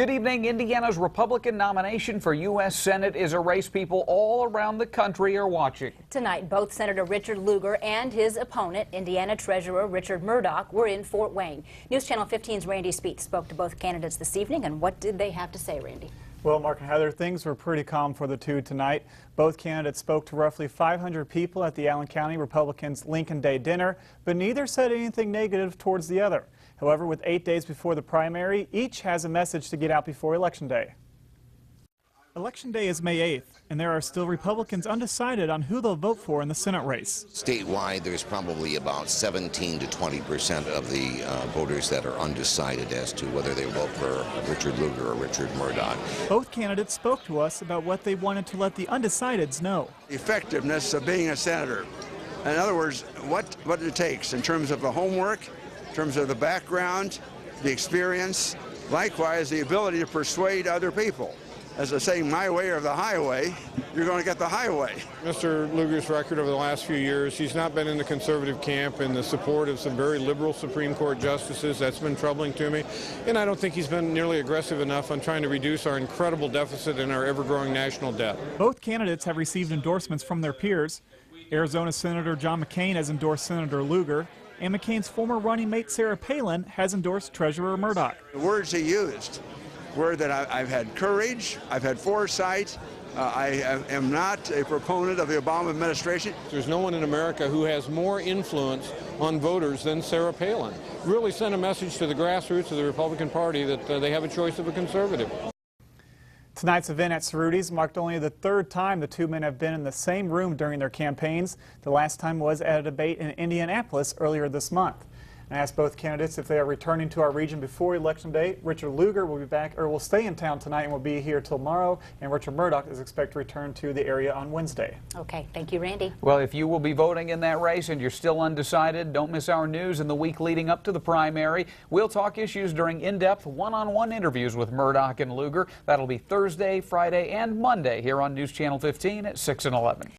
Good evening. Indiana's Republican nomination for U.S. Senate is a race people all around the country are watching. Tonight, both Senator Richard Lugar and his opponent, Indiana Treasurer Richard Mourdock, were in Fort Wayne. News Channel 15's Randy Speet spoke to both candidates this evening, and what did they have to say, Randy? Well, Mark and Heather, things were pretty calm for the two tonight. Both candidates spoke to roughly 500 people at the Allen County Republicans' Lincoln Day dinner, but neither said anything negative towards the other. However, with 8 days before the primary, each has a message to get out before Election Day. Election Day is May 8th, and there are still Republicans undecided on who they'll vote for in the Senate race. Statewide, there's probably about 17 to 20% of the voters that are undecided as to whether they vote for Richard Lugar or Richard Mourdock. Both candidates spoke to us about what they wanted to let the undecideds know. The effectiveness of being a senator. In other words, what it takes in terms of the homework, in terms of the background, the experience, likewise the ability to persuade other people. As I say, my way or the highway, you're going to get the highway. Mr. Lugar's record over the last few years, he's not been in the conservative camp in the support of some very liberal Supreme Court justices. That's been troubling to me. And I don't think he's been nearly aggressive enough on trying to reduce our incredible deficit and our ever-growing national debt. Both candidates have received endorsements from their peers. Arizona Senator John McCain has endorsed Senator Lugar, and McCain's former running mate Sarah Palin has endorsed Treasurer Mourdock. The words he used were that I've had courage, I've had foresight, I am not a proponent of the Obama administration. There's no one in America who has more influence on voters than Sarah Palin. Really sent a message to the grassroots of the Republican Party that they have a choice of a conservative. Tonight's event at Cerruti's marked only the third time the two men have been in the same room during their campaigns. The last time was at a debate in Indianapolis earlier this month. I asked both candidates if they are returning to our region before Election Day. Richard Lugar will be back, or will stay in town tonight and will be here tomorrow, and Richard Mourdock is expected to return to the area on Wednesday. Okay, thank you, Randy. Well, if you will be voting in that race and you're still undecided, don't miss our news in the week leading up to the primary. We'll talk issues during in-depth one-on-one interviews with Mourdock and Lugar. That'll be Thursday, Friday, and Monday here on News Channel 15 at 6 and 11.